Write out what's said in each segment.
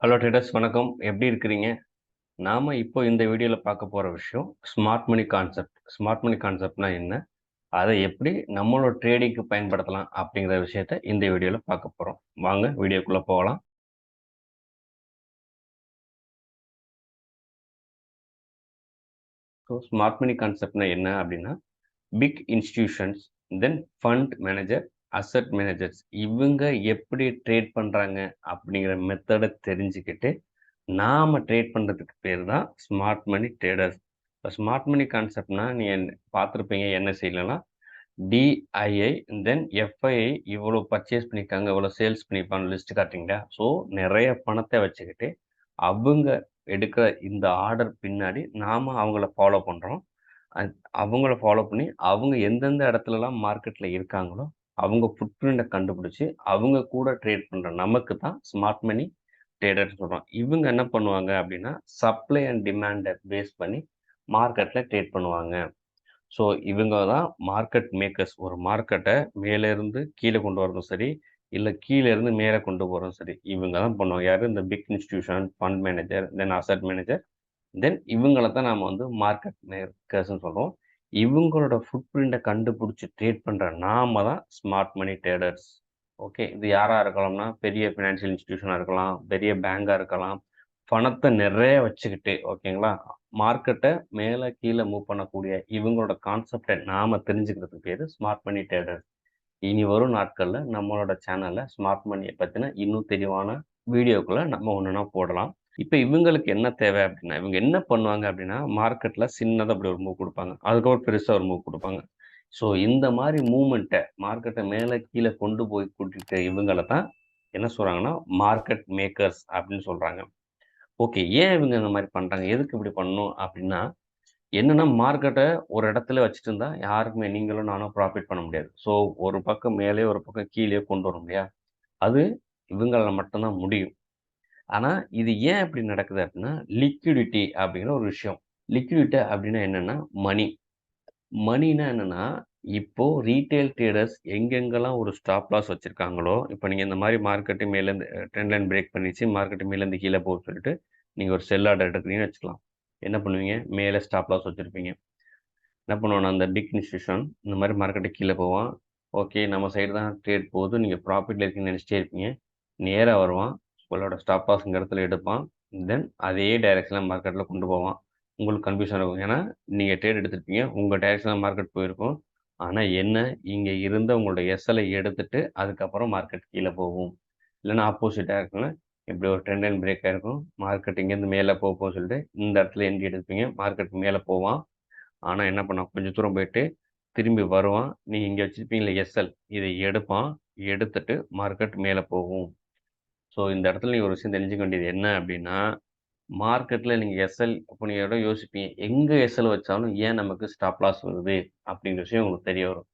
Hello traders வணக்கம். எப்படி இருக்கிறீங்க? நாம இப்போ இந்த வீடியோல பார்க்க போற விஷயம் smart money concept. Smart money கான்செப்ட்னா என்ன? அதை எப்படி நம்மளோட ட்ரேடிங்க்கு பயன்படுத்தலாம் அப்படிங்கிற விஷயத்த இந்த வீடியோல பார்க்க போறோம். வாங்க வீடியோக்குள்ள போகலாம். ஸோ ஸ்மார்ட் மணி கான்செப்ட்னா என்ன அப்படின்னா, பிக் இன்ஸ்டிடியூஷன்ஸ், தென் ஃபண்ட் மேனேஜர், அசெட் மேனேஜர்ஸ் இவங்க எப்படி ட்ரேட் பண்றாங்க அப்படிங்கிற மெத்தட தெரிஞ்சுக்கிட்டு நாம ட்ரேட் பண்றதுக்கு பேர் தான் ஸ்மார்ட் மணி ட்ரேடர்ஸ். இப்போ ஸ்மார்ட் மணி கான்செப்ட்னா நீங்க பார்த்துருப்பீங்க என்ன செய்யலாம். டிஐஐ தென் எஃப்ஐஐ இவ்வளோ பர்ச்சேஸ் பண்ணியிருக்காங்க, இவ்வளோ சேல்ஸ் பண்ணியிருப்பாங்க லிஸ்ட் காட்டுறீங்களா? ஸோ நிறைய பணத்தை வச்சுக்கிட்டு அவங்க எடுக்கிற இந்த ஆர்டர் பின்னாடி நாம அவங்கள ஃபாலோ பண்றோம். அ அவங்கள ஃபாலோ பண்ணி அவங்க எந்தெந்த இடத்துலலாம் மார்க்கெட்ல இருக்காங்களோ, அவங்க ஃபுட் பிரிண்ட்ட கண்டுபிடிச்சு அவங்க கூட ட்ரேட் பண்ற நமக்கு தான் ஸ்மார்ட் மணி ட்ரேடர்ன்னு சொல்றோம். இவங்க என்ன பண்ணுவாங்க அப்படின்னா, சப்ளை அண்ட் டிமாண்ட பேஸ் பண்ணி மார்க்கெட்ல ட்ரேட் பண்ணுவாங்க. ஸோ இவங்க தான் மார்க்கெட் மேக்கர்ஸ். ஒரு மார்க்கெட்ட மேல இருந்து கீழ கொண்டு வரதும் சரி, இல்ல கீழ இருந்து மேல கொண்டு போறதும் சரி, இவங்க தான் பண்ணுவாங்க. யாரு? இந்த பிக் இன்ஸ்டிடியூஷன், ஃபண்ட் மேனேஜர், தென் அசெட் மேனேஜர், தென் இவங்கள தான் நாம வந்து மார்க்கெட் மேக்கர்ஸ்ன்னு சொல்றோம். இவங்களோட ஃபுட் பிரிண்ட்ட கண்டுபிடிச்சு ட்ரேட் பண்ற நாம தான் ஸ்மார்ட் மணி ட்ரேடர்ஸ். ஓகே. இது யாரா இருக்கலாம்னா, பெரிய ஃபினான்ஷியல் இன்ஸ்டிடியூஷனா இருக்கலாம், பெரிய பேங்கா இருக்கலாம். பணத்த நெறைய வச்சுக்கிட்டு ஓகேங்களா, மார்க்கெட்ட மேல கீழ மூவ் பண்ணக்கூடிய இவங்களோட கான்செப்ட்ட நாம தெரிஞ்சுக்கிறதுக்கு பேரு ஸ்மார்ட் மணி ட்ரேடர்ஸ். இனி வரும் நாட்கள்ல நம்மளோட சேனல்ல ஸ்மார்ட் மணிய பத்தின இன்னும் தெளிவான வீடியோக்கள நம்ம ஒண்ணொண்ணா போடலாம். இப்ப இவங்களுக்கு என்ன தேவை அப்படின்னா, இவங்க என்ன பண்ணுவாங்க அப்படின்னா, மார்க்கெட்ல சின்னதா இப்படி ஒரு மூவ் குடுப்பாங்க. அதுக்கப்புறம் பெருசா ஒரு மூவ் குடுப்பாங்க. ஸோ இந்த மாரி மூவ்மெண்ட்ட மார்க்கெட்ட மேல கீழ கொண்டு போய் கூட்டிட்டு இவங்கள தான் என்ன சொல்றாங்கன்னா, மார்க்கெட் மேக்கர்ஸ் அப்படின்னு சொல்றாங்க. ஓகே. ஏன் இவங்க இந்த மாரி பண்றாங்க? எதுக்கு இப்படி பண்ணணும் அப்படின்னா, என்னன்னா மார்க்கெட்ட ஒரு இடத்துல வச்சுட்டு இருந்தா யாருக்குமே நீங்களும் நானும் ப்ராஃபிட் பண்ண முடியாது. ஸோ ஒரு பக்கம் மேலயோ, ஒரு பக்கம் கீழயோ கொண்டு வரும் இல்லையா? அது இவங்களால மட்டும் தான் முடியும். ஆனா, இது ஏன் இப்படி நடக்குது அப்படின்னா, லிக்விடிட்டி அப்படிங்கிற ஒரு விஷயம். லிக்விடிட்டி அப்படின்னா என்னன்னா, மணி. மணின்னா என்னன்னா, இப்போ ரீட்டெயில் ட்ரேடர்ஸ் எங்கெங்கெல்லாம் ஒரு ஸ்டாப் லாஸ் வச்சிருக்காங்களோ, இப்ப நீங்க இந்த மாரி மார்க்கெட் மேலேருந்து ட்ரெண்ட் லைன் பிரேக் பண்ணிருச்சு, மார்க்கெட் மேலேருந்து கீழ போகுதுன்னு சொல்லிட்டு, நீங்க ஒரு செல் ஆர்டர் எடுக்கிறீங்கன்னு வச்சுக்கலாம். என்ன பண்ணுவீங்க? மேல ஸ்டாப் லாஸ் வச்சிருப்பீங்க. என்ன பண்ணுவான்னா, அந்த பிக் இன்ஸ்டிடியூஷன் இந்த மாரி மார்க்கெட்டுக்கு கீழ போவான். ஓகே. நம்ம சைடு தான் ட்ரேட் போகுது. நீங்க ப்ராஃபிட்ல இருக்கீங்கன்னு நெனச்சுட்டே இருப்பீங்க. நேரா வருவான். உங்களோட ஸ்டாப் லாஸ் இந்த இடத்துல எடுப்பான். தென் அதே டைரக்ஷன்ல மார்க்கெட்ல கொண்டு போவான். உங்களுக்கு கன்ஃப்யூஷன் இருக்கும். ஏன்னா, நீங்க ட்ரேட் எடுத்திருப்பீங்க. உங்க டைரக்ஷன்ல மார்க்கெட் போயிருக்கும். ஆனா என்ன, இங்க இருந்த உங்களோட எஸ்எல்ஐ எடுத்துட்டு, அதுக்கப்புறம் மார்க்கெட் கீழ போகும். இல்லன்னா ஆப்போசிட் டைரக்ஷன்ல இப்படி ஒரு ட்ரெண்ட் லைன் பிரேக் ஆயிருக்கும். மார்க்கெட் இங்கேருந்து மேல போகும்னு சொல்லிட்டு, இந்த இடத்துல என்ட்ரி எடுப்பீங்க. மார்க்கெட் மேல போவான். ஆனா என்ன பண்ணான், கொஞ்சம் தூரம் போயிட்டு, திரும்பி வருவான். நீங்க இங்க வச்சிருப்பீங்கல்ல எஸ்எல், இதை எடுப்பான். எடுத்துட்டு மார்க்கெட் மேல போகும். ஸோ இந்த இடத்துல நீங்க ஒரு விஷயம் தெரிஞ்சுக்க வேண்டியது என்ன அப்படின்னா, மார்க்கெட்ல நீங்க எஸ்எல் அப்ப நீங்க எடம் யோசிப்பீங்க. எங்க எஸ்எல் வச்சாலும் ஏன் நமக்கு ஸ்டாப் லாஸ் வருது? அப்படிங்கிற விஷயம் உங்களுக்கு தெரிய வரும்.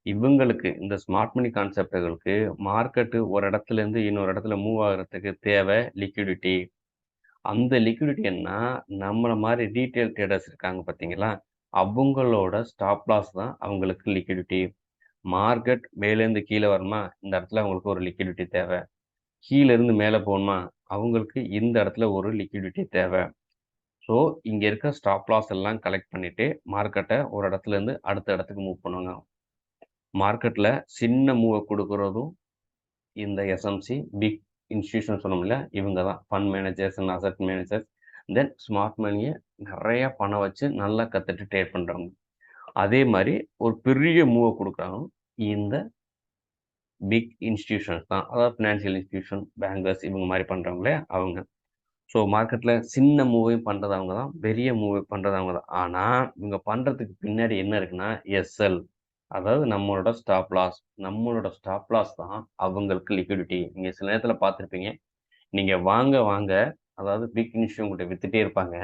இவங்களுக்கு இந்த ஸ்மார்ட் மணி கான்செப்ட்களுக்கு மார்க்கெட் ஒரு இடத்துல இருந்து இன்னொரு இடத்துல மூவ் ஆகுறதுக்கு தேவை லிக்விடிட்டி. அந்த லிக்விடிட்டி என்ன நம்மள மாரி ரீட்டெயில் ட்ரேடர்ஸ் இருக்காங்க பார்த்தீங்களா? அவங்களோட ஸ்டாப் லாஸ் தான் அவங்களுக்கு லிக்விடிட்டி. மார்க்கெட் மேலேருந்து கீழ வருமா? இந்த இடத்துல அவங்களுக்கு ஒரு லிக்விடிட்டி தேவை. கீழ இருந்து மேல போணுமா? அவங்களுக்கு இந்த இடத்துல ஒரு லிக்விடிட்டி தேவை. ஸோ, இங்க இருக்க ஸ்டாப் லாஸ் எல்லாம் கலெக்ட் பண்ணிட்டு, மார்க்கெட்ட ஒரு இடத்துல இருந்து அடுத்த இடத்துக்கு மூவ் பண்ணுவாங்க. மார்க்கெட்ல சின்ன மூவ குடுக்குறதும் இந்த எஸ்எம்சி, பிக் இன்ஸ்டிடியூஷன் சொன்னோம்ல, இவங்க தான். Fund managers and asset managers. Then smart மணிய நெறைய பணம் வச்சு நல்லா கத்துட்டு ட்ரேட் பண்றவங்க. அதே மாரி ஒரு பெரிய மூவ குடுக்குறாங்க. இந்த பிக் இன்ஸ்டிடியூஷன்ஸ் தான். அதாவது ஃபினான்ஷியல் இன்ஸ்டிடியூஷன், பேங்கர்ஸ் இவங்க மாரி பண்றாங்களே அவங்க. ஸோ மார்க்கெட்ல சின்ன மூவையும் பண்றது அவங்க தான். பெரிய மூவ் பண்றது அவங்க தான். ஆனா, இவங்க பண்றதுக்கு பின்னாடி என்ன இருக்குன்னா, எஸ்எல். அதாவது நம்மளோட ஸ்டாப் லாஸ். நம்மளோட ஸ்டாப் லாஸ் தான் அவங்களுக்கு லிக்விடிட்டி. நீங்க சில நேரத்துல பார்த்திருப்பீங்க. நீங்க வாங்க வாங்க அதாவது பிக் இன்ஸ்டிடியூஷன் உங்கள்ட்ட வித்துட்டே இருப்பாங்க.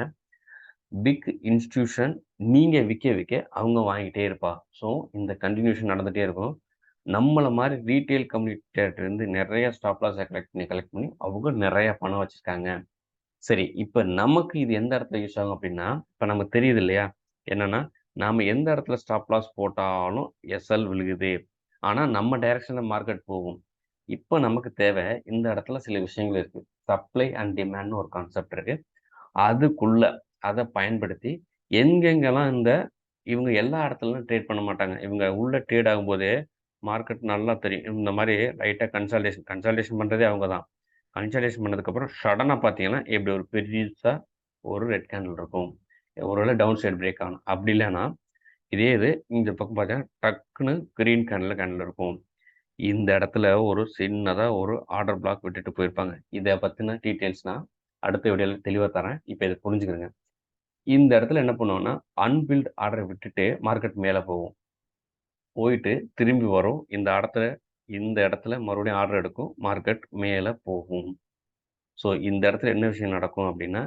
பிக் இன்ஸ்டிடியூஷன் நீங்க விக்க விக்க அவங்க வாங்கிட்டே இருப்பா. ஸோ இந்த கன்டினியூஷன் நடந்துட்டே இருக்கும். நம்மள மாரி ரீட்டெயில் கம்யூனிட்டிட்ட இருந்து நெறைய ஸ்டாப் லாஸ கலெக்ட் பண்ணி அவங்க நெறைய பணம் வச்சிருக்காங்க. சரி. இப்ப நமக்கு இது எந்த இடத்துல யூஸ் ஆகும் அப்டின்னா, இப்ப நமக்கு தெரியுது இல்லையா? என்னன்னா, நாம எந்த இடத்துல ஸ்டாப் லாஸ் போட்டாலும் எஸ்எல் விழுகுது. ஆனா, நம்ம டைரக்ஷன்ல மார்க்கெட் போகும். இப்ப நமக்கு தேவை இந்த இடத்துல சில விஷயங்கள் இருக்கு. சப்ளை அண்ட் டிமாண்ட்னு ஒரு கான்செப்ட் இருக்கு. அதுக்குள்ள அதை பயன்படுத்தி எங்கெங்கெல்லாம் இவங்க எல்லா இடத்துலலாம் ட்ரேட் பண்ண மாட்டாங்க. இவங்க உள்ள ட்ரேட் ஆகும்போதே மார்க்கெட் நல்லா தெரியும். இந்த மாதிரி லைட்டாக கன்சால்டேஷன் பண்ணுறதே அவங்க தான். கன்சால்டேஷன் பண்ணதுக்கப்புறம் சடனாக பார்த்தீங்கன்னா இப்படி ஒரு பெருசாக ஒரு ரெட் கேண்டில் இருக்கும். ஒருவேளை டவுன் சைடு பிரேக் ஆகணும். அப்படி இல்லைன்னா இதே இது இந்த பக்கம் பார்த்தீங்கன்னா டக்குன்னு கிரீன் கேண்டில் இருக்கும். இந்த இடத்துல ஒரு சின்னதா ஒரு ஆர்டர் பிளாக் விட்டுட்டு போயிருப்பாங்க. இத பத்தின டீட்டெயில்ஸ் நான் அடுத்த வீடியோல தெளிவா தரேன். இப்ப இத புரிஞ்சுக்கிருங்க. இந்த இடத்துல என்ன பண்ணுவோம்னா, அன்பில்ட் ஆர்டர விட்டுட்டு மார்க்கெட் மேல போகும். போயிட்டு திரும்பி வரும். இந்த இடத்துல மறுபடியும் ஆர்டர் எடுக்கும். மார்க்கெட் மேல போகும். ஸோ இந்த இடத்துல என்ன விஷயம் நடக்கும் அப்படின்னா,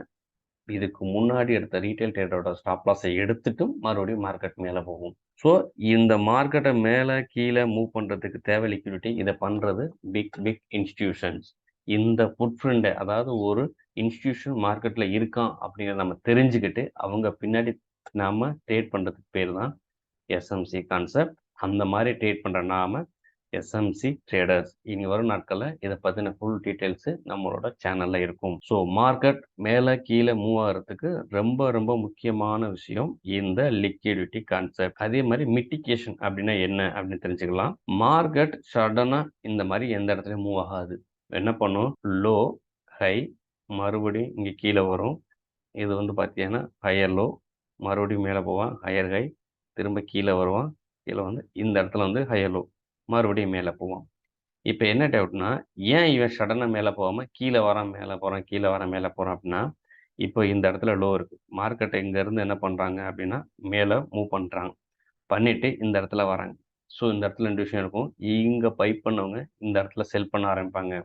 இதுக்கு முன்னாடி எடுத்த ரீட்டெயில் ட்ரேடரோட ஸ்டாப் லாஸை எடுத்துட்டும் மறுபடியும் மார்க்கெட் மேல போகும். ஸோ இந்த மார்க்கெட்டை மேலே கீழே மூவ் பண்ணுறதுக்கு தேவை லிக்விடிட்டி. இதை பண்ணுறது பிக் இன்ஸ்டிடியூஷன்ஸ். இந்த ஃபுட்பிரிண்டை அதாவது ஒரு இன்ஸ்டிடியூஷன் மார்க்கெட்டில் இருக்கான் அப்படிங்கிறத நம்ம தெரிஞ்சுக்கிட்டு அவங்க பின்னாடி நாம ட்ரேட் பண்ணுறதுக்கு பேர் தான் எஸ்எம்சி கான்செப்ட். அந்த மாதிரி ட்ரேட் பண்ணுற நாம எஸ்எம்சி ட்ரேடர்ஸ். இனி வரும் நாட்களில் இதை பற்றின ஃபுல் டீட்டெயில்ஸு நம்மளோட சேனலில் இருக்கும். ஸோ மார்க்கெட் மேலே கீழே மூவ் ஆகிறதுக்கு ரொம்ப ரொம்ப முக்கியமான விஷயம் இந்த லிக்விடிட்டி கான்செப்ட். அதே மாதிரி மிட்டிகேஷன் அப்படின்னா என்ன அப்படின்னு தெரிஞ்சுக்கலாம். மார்க்கெட் சடனாக இந்த மாதிரி எந்த இடத்துலையும் மூவ் ஆகாது. என்ன பண்ணும், லோ ஹை மறுபடியும் இங்கே கீழே வரும். இது பார்த்தீங்கன்னா ஹையர் லோ, மறுபடியும் மேலே போவான் ஹையர் ஹை, திரும்ப கீழே வருவான். கீழே இந்த இடத்துல ஹையர் லோ, மறுபடியும் மேலே போவான். இப்போ என்ன டவுட்னா, ஏன் இவன் சடனாக மேலே போகாமல் கீழே வரான் மேலே போகிறான் கீழே வரான் மேலே போகிறான் அப்படின்னா, இப்போ இந்த இடத்துல லோ இருக்குது. மார்க்கெட்டை இங்கேருந்து என்ன பண்ணுறாங்க அப்படின்னா மேலே மூவ் பண்ணுறாங்க. பண்ணிவிட்டு இந்த இடத்துல வராங்க. ஸோ இந்த இடத்துல 2 விஷயம் இருக்கும். இங்கே பை பண்ணவங்க இந்த இடத்துல செல் பண்ண ஆரம்பிப்பாங்க.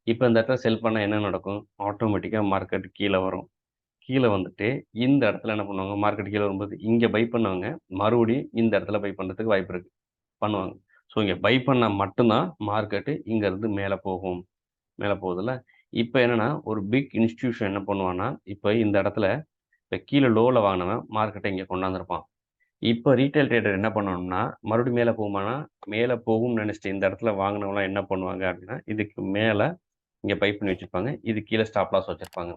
இப்போ இந்த இடத்துல செல் பண்ணால் என்ன நடக்கும், ஆட்டோமேட்டிக்காக மார்க்கெட் கீழே வரும். கீழே வந்துட்டு இந்த இடத்துல என்ன பண்ணுவாங்க, மார்க்கெட் கீழே வரும்போது இங்கே பை பண்ணவங்க மறுபடியும் இந்த இடத்துல பை பண்ணுறதுக்கு வாய்ப்பு இருக்குது, பண்ணுவாங்க. ஸோ இங்கே பை பண்ணால் மட்டும்தான் மார்க்கெட்டு இங்கேருந்து மேலே போகும். மேலே போகுதுல்ல. இப்போ என்னென்னா ஒரு பிக் இன்ஸ்டிடியூஷன் என்ன பண்ணுவான்னா, இப்போ இந்த இடத்துல இப்போ கீழே லோவில் வாங்கினவன் மார்க்கெட்டை இங்கே கொண்டாந்துருப்பான். இப்போ ரீட்டைல் ட்ரேடர் என்ன பண்ணணும்னா, மறுபடியும் மேலே போகுமானா, மேலே போகும்னு நினச்சிட்டு இந்த இடத்துல வாங்கினவங்களாம் என்ன பண்ணுவாங்க அப்படின்னா, இதுக்கு மேலே இங்கே பை பண்ணி வச்சுருப்பாங்க. இது கீழே ஸ்டாப் லாஸ் வச்சுருப்பாங்க.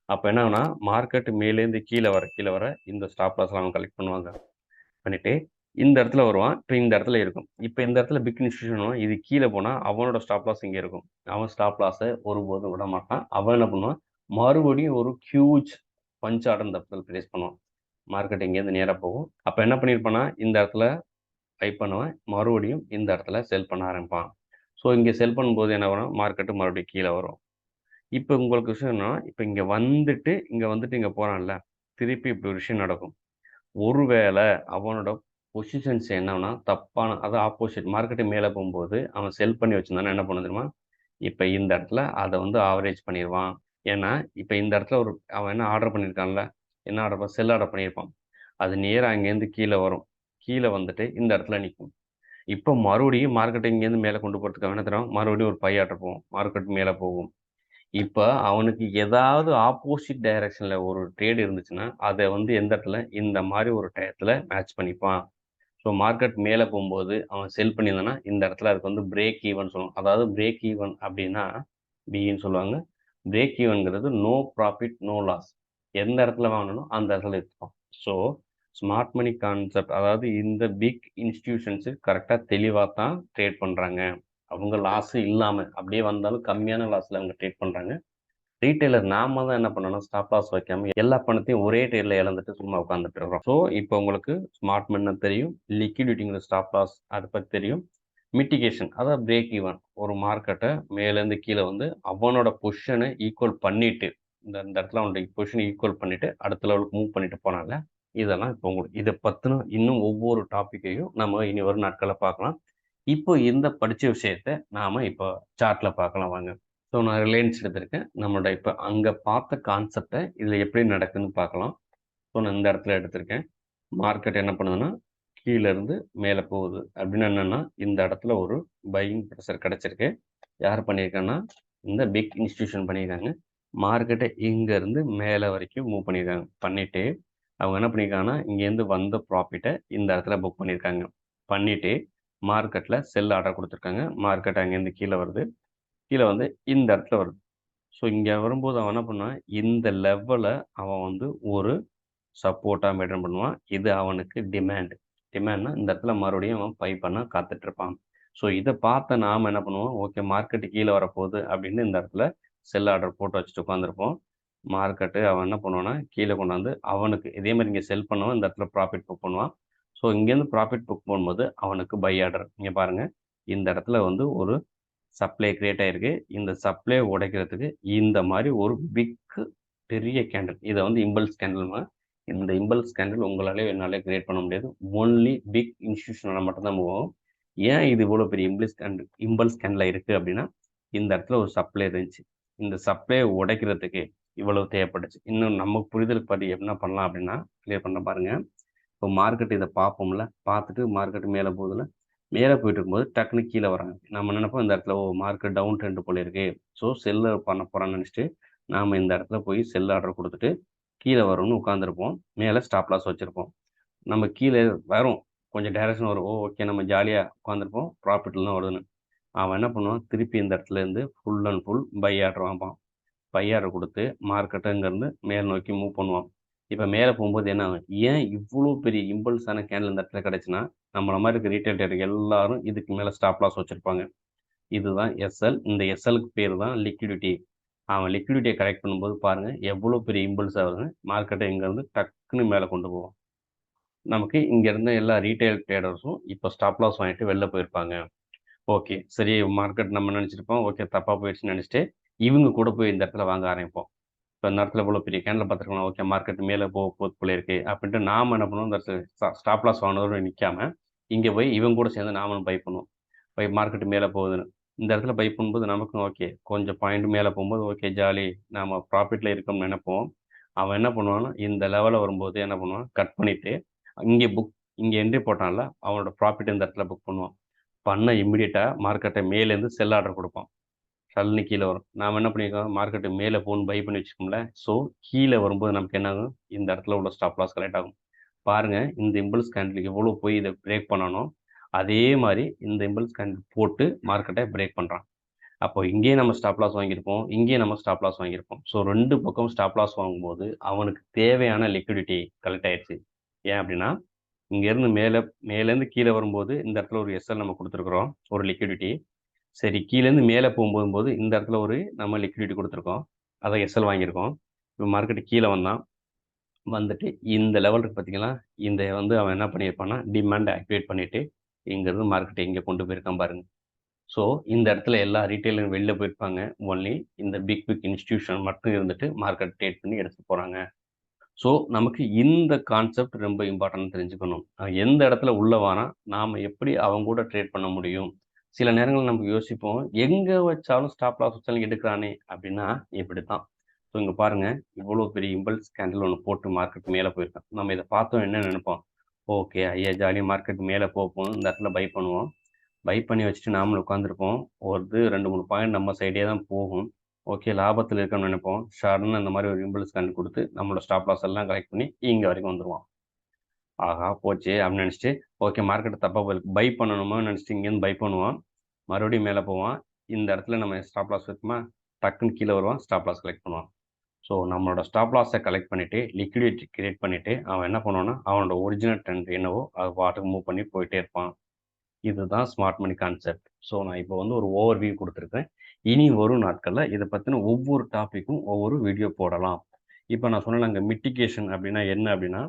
அப்போ என்ன ஆகுனா, மார்க்கெட் மேலேருந்து கீழே வர இந்த ஸ்டாப் லாஸ்லாம் அவங்க கலெக்ட் பண்ணுவாங்க. பண்ணிட்டு இந்த இடத்துல வருவான். இப்போ இந்த இடத்துல இருக்கும். இப்போ இந்த இடத்துல பிக் இன்ஸ்டிடியூஷன் இது கீழே போனால் அவனோட ஸ்டாப் லாஸ் இங்கே இருக்கும். அவன் ஸ்டாப் லாஸை ஒருபோதும் விட மாட்டான். அவன் என்ன பண்ணுவான், மறுபடியும் ஒரு ஹியூஜ் பஞ்ச் ஆர்டர் இந்த இடத்துல பிளேஸ் பண்ணுவான். மார்க்கெட் இங்கேருந்து நேராக போகும். அப்போ என்ன பண்ணியிருப்பான்னா, இந்த இடத்துல பை பண்ணுவான், மறுபடியும் இந்த இடத்துல செல் பண்ண ஆரம்பிப்பான். ஸோ இங்கே செல் பண்ணும்போது என்ன வரும், மார்க்கெட்டு மறுபடியும் கீழே வரும். இப்போ உங்களுக்கு விஷயம் என்னன்னா, இப்போ இங்கே வந்துட்டு இங்கே போகிறான்ல, திருப்பி இப்படி ஒரு விஷயம் நடக்கும். ஒருவேளை அவனோட பொசிஷன்ஸ் என்னன்னா தப்பான, அதாவது ஆப்போசிட் மார்க்கெட்டு மேலே போகும்போது அவன் செல் பண்ணி வச்சிருந்தானா என்ன பண்ண தெரியுமா, இப்போ இந்த இடத்துல அதை ஆவரேஜ் பண்ணிடுவான். ஏன்னா இப்போ இந்த இடத்துல அவன் என்ன ஆர்டர் பண்ணியிருக்கான்ல, என்ன ஆர்டர் செல் ஆர்டர் பண்ணியிருப்பான். அது நேராக அங்கேருந்து கீழே வரும். கீழே வந்துட்டு இந்த இடத்துல நிற்கும். இப்போ மறுபடியும் மார்க்கெட்டை இங்கேருந்து மேலே கொண்டு போகிறதுக்கு என்ன தரும், மறுபடியும் ஒரு பை ஆர்டர் போகும். மார்க்கெட் மேலே போகும். இப்ப அவனுக்கு ஏதாவது ஆப்போசிட் டைரக்ஷன்ல ஒரு ட்ரேட் இருந்துச்சுன்னா, அத எந்த இடத்துல இந்த மாரி ஒரு டயத்துல மேட்ச் பண்ணிப்பான். ஸோ மார்க்கெட் மேல போம்போது அவன் செல் பண்ணியிருந்தான்னா, இந்த இடத்துல அதுக்கு பிரேக் ஈவன் சொல்லுவோம். அதாவது பிரேக் ஈவன் அப்படின்னா, பின்னு சொல்லுவாங்க. பிரேக் ஈவன்ங்கிறது நோ ப்ராஃபிட், நோ லாஸ். எந்த இடத்துல வாங்கணுமோ அந்த இடத்துல வித்துப்பான். ஸோ ஸ்மார்ட் மணி கான்செப்ட், அதாவது இந்த பிக் இன்ஸ்டிடியூஷன்ஸ் கரெக்ட்டா தெளிவா தான் ட்ரேட் பண்றாங்க. அவங்க லாஸ் இல்லாம, அப்படியே வந்தாலும் கம்மியான லாஸ்ல அவங்க ட்ரேட் பண்றாங்க. ரீட்டைலர் நாம தான் என்ன பண்ணணும், ஸ்டாப் லாஸ் வைக்காம எல்லா பணத்தையும் ஒரே ட்ரேட்ல இழந்துட்டு சும்மா உட்காந்துட்டு இருக்கோம். ஸோ இப்போ உங்களுக்கு ஸ்மார்ட் மணி தெரியும், லிக்விடிட்டிங்கிற ஸ்டாப் லாஸ் அதை பற்றி தெரியும், மிட்டிகேஷன் அதாவது பிரேக் ஈவன். ஒரு மார்க்கெட்டை மேலேருந்து கீழே அவனோட பொசிஷனை ஈக்குவல் பண்ணிட்டு, இந்த இடத்துல அவனோட பொசிஷனை ஈக்குவல் பண்ணிட்டு அடுத்த லெவலுக்கு மூவ் பண்ணிட்டு போனால, இதெல்லாம் இப்போ உங்களுக்கு இதை பற்றின இன்னும் ஒவ்வொரு டாப்பிக்கையும் நம்ம இனி வரும் நாட்களில் பார்க்கலாம். இப்போ இந்த படித்த விஷயத்தை நாம இப்போ சார்ட்ல பார்க்கலாம் வாங்க. ஸோ நான் ரிலையன்ஸ் எடுத்திருக்கேன். நம்மளோட இப்போ அங்கே பார்த்த கான்செப்டை இதில் எப்படி நடக்குதுன்னு பார்க்கலாம். ஸோ நான் இந்த இடத்துல எடுத்திருக்கேன். மார்க்கெட் என்ன பண்ணுதுன்னா, கீழேருந்து மேலே போகுது. அப்படின்னு என்னென்னா, இந்த இடத்துல ஒரு பையிங் ப்ரெஷர் கிடச்சிருக்கு. யார் பண்ணியிருக்காங்கன்னா, இந்த பிக் இன்ஸ்டிடியூஷன் பண்ணியிருக்காங்க. மார்க்கெட்டை இங்கேருந்து மேலே வரைக்கும் மூவ் பண்ணியிருக்காங்க. பண்ணிவிட்டு அவங்க என்ன பண்ணியிருக்காங்கன்னா, இங்கேருந்து வந்த ப்ராஃபிட்டை இந்த இடத்துல புக் பண்ணியிருக்காங்க. பண்ணிவிட்டு மார்க்கெட்டில் செல் ஆர்டர் கொடுத்துருக்காங்க. மார்க்கெட் அங்கேருந்து கீழே வருது. கீழே இந்த இடத்துல வருது. ஸோ இங்கே வரும்போது அவன் என்ன பண்ணுவான், இந்த லெவலை அவன் வந்து ஒரு சப்போர்ட்டாக மெயின்டைன் பண்ணுவான். இது அவனுக்கு டிமாண்ட். டிமாண்ட்னா இந்த இடத்துல மறுபடியும் அவன் பை பண்ண காத்துட்ருப்பான். ஸோ இதை பார்த்த நாம் என்ன பண்ணுவோம், ஓகே மார்க்கெட்டு கீழே வரப்போகுது அப்படின்னு இந்த இடத்துல செல் ஆர்டர் போட்டு வச்சுட்டு உட்காந்துருப்போம். மார்க்கெட்டு அவன் என்ன பண்ணுவான்னா கீழே கொண்டாந்து அவனுக்கு இதே மாதிரி இங்கே செல் பண்ணுவான், இந்த இடத்துல ப்ராஃபிட் புக் பண்ணுவான். ஸோ இங்கேருந்து ப்ராஃபிட் புக் பண்ணும்போது அவனுக்கு பை ஆர்டர். இங்கே பாருங்கள், இந்த இடத்துல வந்து ஒரு சப்ளை கிரியேட் ஆகிருக்கு. இந்த சப்ளை உடைக்கிறதுக்கு இந்த மாதிரி ஒரு பெரிய கேண்டில், இதை வந்து இம்பல்ஸ் கேண்டில்மா. இந்த இம்பல்ஸ் கேண்டில் உங்களாலே என்னாலே கிரியேட் பண்ண முடியாது. ஒன்லி பிக் இன்ஸ்டியூஷனால் மட்டும்தான் மூவ் ஆகும். ஏன் இது இவ்வளோ பெரிய இம்பல்ஸ் கேண்டில் இருக்குது அப்படின்னா, இந்த இடத்துல ஒரு சப்ளை இருந்துச்சு. இந்த சப்ளையை உடைக்கிறதுக்கு இவ்வளவு தேவைப்பட்டுச்சு. இன்னும் நம்ம புரிதலுக்கு படி என்ன பண்ணலாம் அப்படின்னா, கிளியர் பண்ண பாருங்க. இப்போ மார்க்கெட் இதை பார்ப்போம்ல, பார்த்துட்டு மார்க்கெட் மேலே போகுதுல, மேலே போயிட்டு இருக்கும்போது டக்குனு கீழே வராங்க. நம்ம நினைப்போம் இந்த இடத்துல மார்க்கெட் டவுன் ட்ரெண்ட் போல இருக்கு, ஸோ செல்லு பண்ண போகிறான்னு நினச்சிட்டு நாம் இந்த இடத்துல போய் செல் ஆர்டர் கொடுத்துட்டு கீழே வரும்னு உட்காந்துருப்போம். மேலே ஸ்டாப் லாஸ் வச்சுருப்போம். நம்ம கீழே வரும், கொஞ்சம் டைரக்ஷன் வரும், ஓகே நம்ம ஜாலியாக உட்காந்துருப்போம், ப்ராஃபிட்லாம் வருதுன்னு. அவன் என்ன பண்ணுவான், திருப்பி இந்த இடத்துல இருந்து full and full buy order வாங்குவான். பை ஆர்டர் கொடுத்து மார்க்கெட்டை இங்கேருந்து மேல் நோக்கி மூவ் பண்ணுவான். இப்போ மேலே போகும்போது என்ன ஆகும், ஏன் இவ்வளோ பெரிய இம்பல்ஸான கேண்டில் இந்த இடத்துல கிடச்சுன்னா, நம்மள மாதிரி இருக்க ரீட்டைல் ட்ரேடர் எல்லாரும் இதுக்கு மேலே ஸ்டாப் லாஸ் வச்சுருப்பாங்க. இதுதான் எஸ்எல். இந்த எஸ்எலுக்கு பேர் தான் லிக்விடிட்டி. அவன் லிக்விடிட்டியை கரெக்ட் பண்ணும்போது பாருங்கள் எவ்வளோ பெரிய இம்பல்ஸ் ஆகுதுன்னு, மார்க்கெட்டை இங்கேருந்து டக்குன்னு மேலே கொண்டு போவோம். நமக்கு இங்கேருந்து எல்லா ரீட்டைல் ட்ரேடர்ஸும் இப்போ ஸ்டாப் லாஸ் வாங்கிட்டு வெளில போயிருப்பாங்க. ஓகே சரி, மார்க்கெட் நம்ம நினச்சிருப்போம் ஓகே தப்பாக போயிடுச்சுன்னு நினச்சிட்டு இவங்க கூட போய் இந்த இடத்துல வாங்க ஆரம்பிப்போம். இப்போ இந்த இடத்துல இவ்வளோ பெரிய கேண்டில் பார்த்துருக்கலாம், ஓகே மார்க்கெட் மேலே போகுது போல இருக்கு அப்படின்ட்டு நாம் என்ன பண்ணுவோம், இந்த இடத்துல ஸ்டாப் லாஸ் வாங்கினதோடு நிற்காம இங்கே போய் இவங்க கூட சேர்ந்து நாமளும் பை பண்ணுவோம். பை மார்க்கெட் மேலே போகுதுன்னு இந்த இடத்துல பை பண்ணும்போது நமக்கும் ஓகே கொஞ்சம் பாயிண்ட் மேலே போகும்போது ஓகே ஜாலி, நாம் ப்ராஃபிட்டில் இருக்கோம்னு நினைப்போம். அவன் என்ன பண்ணுவான்னா இந்த லெவலில் வரும்போது என்ன பண்ணுவான், கட் பண்ணிவிட்டு இங்கே என்ட்ரி போட்டான்ல அவனோட ப்ராஃபிட் இந்த இடத்துல புக் பண்ணுவான். பண்ண இம்மிடியட்டாக மார்க்கெட்டை மேலேருந்து செல் ஆர்டர் கொடுப்பான். சல்லுன்னு கீழே வரும். நாம் என்ன பண்ணியிருக்கோம், மார்க்கெட்டு மேலே போகணும்னு பை பண்ணி வச்சுக்கோம்ல, ஸோ கீழே வரும்போது நமக்கு என்ன ஆகும், இந்த இடத்துல உள்ள ஸ்டாப் லாஸ் கலெக்ட் ஆகும். பாருங்கள் இந்த இம்பல்ஸ் கேண்டில் எவ்வளோ போய் இதை பிரேக் பண்ணணும், அதே மாதிரி இந்த இம்பல்ஸ் கேண்டில் போட்டு மார்க்கெட்டை பிரேக் பண்ணுறான். அப்போ இங்கேயும் நம்ம ஸ்டாப் லாஸ் வாங்கியிருப்போம், இங்கேயும் நம்ம ஸ்டாப் லாஸ் வாங்கியிருப்போம். ஸோ 2 பக்கம் ஸ்டாப் லாஸ் வாங்கும்போது அவனுக்கு தேவையான லிக்விடிட்டி கலெக்ட் ஆயிடுச்சு. ஏன் அப்படின்னா, இங்கேருந்து மேலேருந்து கீழே வரும்போது இந்த இடத்துல ஒரு எஸ்எல் நம்ம கொடுத்துருக்குறோம், ஒரு லிக்விடிட்டி. சரி கீழேருந்து மேலே போகும்போது இந்த இடத்துல ஒரு நம்ம லிக்விடிட்டி கொடுத்துருக்கோம், அதை எஸ்எல் வாங்கியிருக்கோம். இப்போ மார்க்கெட்டு கீழே வந்துட்டு இந்த லெவல் இருக்குது பார்த்தீங்களா, இந்த வந்து அவன் என்ன பண்ணியிருப்பான்னா டிமாண்டை ஆக்டிவேட் பண்ணிவிட்டு இங்கேருந்து மார்க்கெட்டை இங்கே கொண்டு போயிருக்கான் பாருங்க. ஸோ இந்த இடத்துல எல்லா ரீட்டைலரும் வெளில போயிருப்பாங்க. ஒன்லி இந்த பிக் இன்ஸ்டிடியூஷன் மட்டும் இருந்துட்டு மார்க்கெட் ட்ரேட் பண்ணி எடுத்துட்டு போகிறாங்க. ஸோ நமக்கு இந்த கான்செப்ட் ரொம்ப இம்பார்ட்டன்ட் தெரிஞ்சுக்கணும். எந்த இடத்துல உள்ள வானா நாம் எப்படி அவங்க கூட ட்ரேட் பண்ண முடியும். சில நேரங்கள் நம்ம யோசிப்போம், எங்கே வச்சாலும் ஸ்டாப் லாஸ் வச்சாலும் எடுக்கிறானே அப்படின்னா இப்படி தான். ஸோ இங்கே பாருங்கள், இவ்வளோ பெரிய இம்பல்ஸ் கேண்டில் ஒன்று போட்டு மார்க்கெட் மேலே போயிருக்கான். நம்ம இதை பார்த்தோம் என்ன நினைப்போம், ஓகே ஐயா ஜாலியாக மார்க்கெட் மேலே போகும், இந்த இடத்துல பை பண்ணுவோம். பை பண்ணி வச்சுட்டு நாமளும் உட்காந்துருப்போம். ஒரு 2, 3 பாயிண்ட் நம்ம சைடே தான் போகும். ஓகே லாபத்தில் இருக்கணும்னு நினைப்போம். ஷார்ட்னு அந்த மாதிரி ஒரு இம்பல்ஸ் கண்டு கொடுத்து நம்மளோட ஸ்டாப் லாஸ் எல்லாம் கலெக்ட் பண்ணி இங்கே வரைக்கும் வந்துடுவான். ஆகா போச்சு அப்படின்னு நினச்சிட்டு ஓகே மார்க்கெட் தப்பாக போயிருக்கு, பை பண்ணணுமா நினச்சிட்டு இங்கேருந்து பை பண்ணுவான். மறுபடியும் மேலே போவான். இந்த இடத்துல நம்ம ஸ்டாப் லாஸ் இருக்குமா, டக்குன்னு கீழே வருவான், ஸ்டாப் லாஸ் கலெக்ட் பண்ணுவான். ஸோ நம்மளோட ஸ்டாப் லாஸை கலெக்ட் பண்ணிவிட்டு லிக்விடிட்டி கிரியேட் பண்ணிவிட்டு அவன் என்ன பண்ணுவான்னா அவனோட ஒரிஜினல் ட்ரெண்ட் என்னவோ அது பாட்டுக்கு மூவ் பண்ணி போயிட்டே இருப்பான். இதுதான் ஸ்மார்ட் மணி கான்செப்ட். ஸோ நான் இப்போ வந்து ஒரு ஓவர்வியூ கொடுத்துருக்கேன். இனி வரும் நாட்களில் இதை பற்றின ஒவ்வொரு டாப்பிக்கும் ஒவ்வொரு வீடியோ போடலாம். இப்போ நான் சொன்னேன் மிட்டிகேஷன் அப்படின்னா என்ன அப்படின்னா,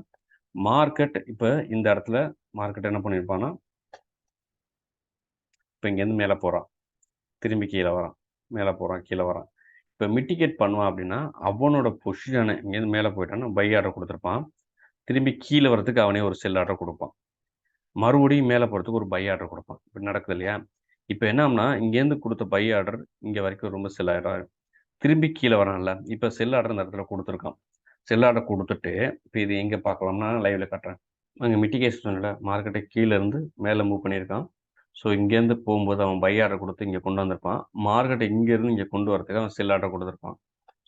மார்க்கெட் இப்போ இந்த இடத்துல மார்க்கெட் என்ன பண்ணியிருப்பான்னா, இப்போ இங்கேருந்து மேலே போகிறான், திரும்பி கீழே வரான், மேலே போகிறான், கீழே வரான். இப்போ மிட்டிகேட் பண்ணுவான் அப்படின்னா அவனோட பொசிஷனை இங்கேருந்து மேலே போயிட்டான்னா பை ஆர்டர் கொடுத்துருப்பான், திரும்பி கீழே வரதுக்கு அவனே ஒரு செல் ஆர்டர் கொடுப்பான், மறுபடியும் மேலே போகிறதுக்கு ஒரு பை ஆர்டர் கொடுப்பான். இப்படி நடக்குது இல்லையா. இப்போ என்னன்னா இங்கேருந்து கொடுத்த பை ஆர்டர் இங்கே வரைக்கும் ரொம்ப செல் ஆர்டர் திரும்பி கீழே வரான்ல, இப்போ செல் ஆர்டர் இந்த இடத்துல கொடுத்துருக்கான். செல் ஆர்டர் கொடுத்துட்டு இப்போ இது எங்கே பார்க்கலாம்னா லைவ்ல காட்டுறேன். அங்கே மிட்டிகேஷனில் மார்க்கெட்டை கீழேருந்து மேலே மூவ் பண்ணியிருக்கான். ஸோ இங்கேருந்து போகும்போது அவன் பை ஆர்டர் கொடுத்து இங்கே கொண்டு வந்திருப்பான். மார்க்கெட்டை இங்கேருந்து இங்கே கொண்டு வரதுக்கு அவன் செல் ஆர்டர் கொடுத்துருப்பான்.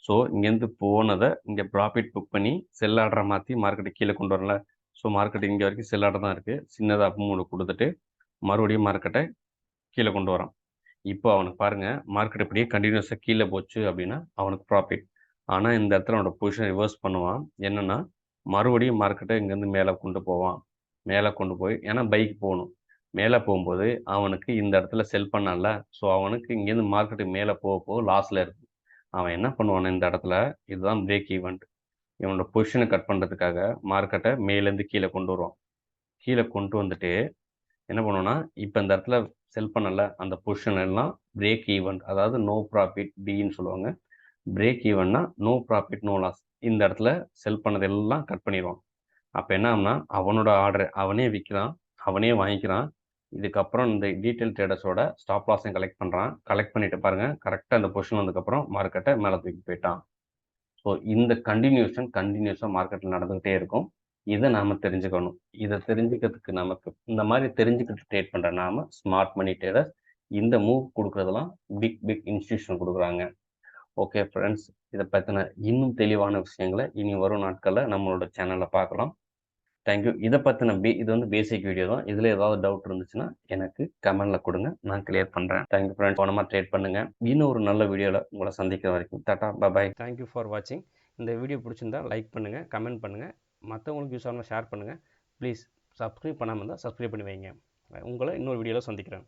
ஸோ இங்கேருந்து போனதை இங்கே ப்ராஃபிட் புக் பண்ணி செல் ஆர்டரை மாற்றி மார்க்கெட்டை கீழே கொண்டு வரல. ஸோ மார்க்கெட் இங்கே வரைக்கும் செல் ஆர்டர் தான் இருக்குது. சின்னதாக அப் மூணு கொடுத்துட்டு மறுபடியும் மார்க்கெட்டை கீழே கொண்டு வரான். இப்போ அவனுக்கு பாருங்க மார்க்கெட் இப்படியே கண்டினியூஸாக கீழே போச்சு அப்படின்னா அவனுக்கு ப்ராஃபிட். ஆனால் இந்த இடத்துல அவனோட பொசிஷன் ரிவர்ஸ் பண்ணுவான். என்னன்னா மறுபடியும் மார்க்கெட்டை இங்கேருந்து மேலே கொண்டு போவான். மேலே கொண்டு போய் ஏன்னா பைக் போகணும். மேலே போகும்போது அவனுக்கு இந்த இடத்துல செல் பண்ணல. ஸோ அவனுக்கு இங்கேருந்து மார்க்கெட்டுக்கு மேலே போக போக லாஸில் இருக்கும். அவன் என்ன பண்ணுவான் இந்த இடத்துல இதுதான் பிரேக் ஈவெண்ட். இவனோட பொசிஷனை கட் பண்ணுறதுக்காக மார்க்கெட்டை மேலேருந்து கீழே கொண்டு வருவான். கீழே கொண்டு வந்துட்டு என்ன பண்ணுவோம்னா இப்போ இந்த இடத்துல செல் பண்ணல அந்த பொசிஷன் எல்லாம் பிரேக் ஈவெண்ட், அதாவது நோ ப்ராஃபிட் பின்னு சொல்லுவாங்க. பிரேக் ஈவெண்ட்னா நோ ப்ராஃபிட் நோ லாஸ். இந்த இடத்துல செல் பண்ணதெல்லாம் கட் பண்ணிடுவான். அப்போ என்ன ஆகும்னா அவனோட ஆர்டர் அவனே விற்கிறான், அவனே வாங்கிக்கிறான். இதுக்கப்புறம் இந்த டீட்டெயில் ட்ரேடர்ஸோட ஸ்டாப் லாஸையும் கலெக்ட் பண்ணுறான். கலெக்ட் பண்ணிட்டு பாருங்க கரெக்டாக அந்த பொசிஷன் வந்ததுக்கப்புறம் மார்க்கெட்டை மேலே தூக்கி போயிட்டான். ஸோ இந்த கண்டினியூஸாக மார்க்கெட்டில் நடந்துக்கிட்டே இருக்கும். இதை நாம் தெரிஞ்சுக்கணும். இதை தெரிஞ்சுக்கிறதுக்கு நமக்கு இந்த மாதிரி தெரிஞ்சுக்கிட்டு ட்ரேட் பண்ணுற நாம ஸ்மார்ட் மணி ட்ரேடர்ஸ். இந்த மூவ் கொடுக்குறதெல்லாம் பிக் இன்ஸ்டிடியூஷன் கொடுக்குறாங்க. ஓகே ஃப்ரெண்ட்ஸ், இதை பற்றின இன்னும் தெளிவான விஷயங்களை இனி வரும் நாட்களில் நம்மளோட சேனலில் பார்க்கலாம். தேங்க்யூ. இதை பற்றின இது வந்து பேசிக் வீடியோ தான். இதில் ஏதாவது டவுட் இருந்துச்சுன்னா எனக்கு கமெண்டில் கொடுங்க, நான் கிளியர் பண்ணுறேன். Thank you friends. கவனமாக ட்ரேட் பண்ணுங்கள். இன்னும் ஒரு நல்ல வீடியோவில் உங்களை சந்திக்கிற வரைக்கும் டாடா பாய். தேங்க்யூ ஃபார் வாட்சிங். இந்த வீடியோ பிடிச்சிருந்தா லைக் பண்ணுங்கள், கமெண்ட் பண்ணுங்கள், மற்றவங்களுக்கு யூஸ் ஆகணும் ஷேர் பண்ணுங்கள். ப்ளீஸ் சப்ஸ்கிரைப் பண்ணாமல் இருந்தால் சப்ஸ்கிரைப் பண்ணி வைங்க. உங்களை இன்னொரு வீடியோவில் சந்திக்கிறேன்.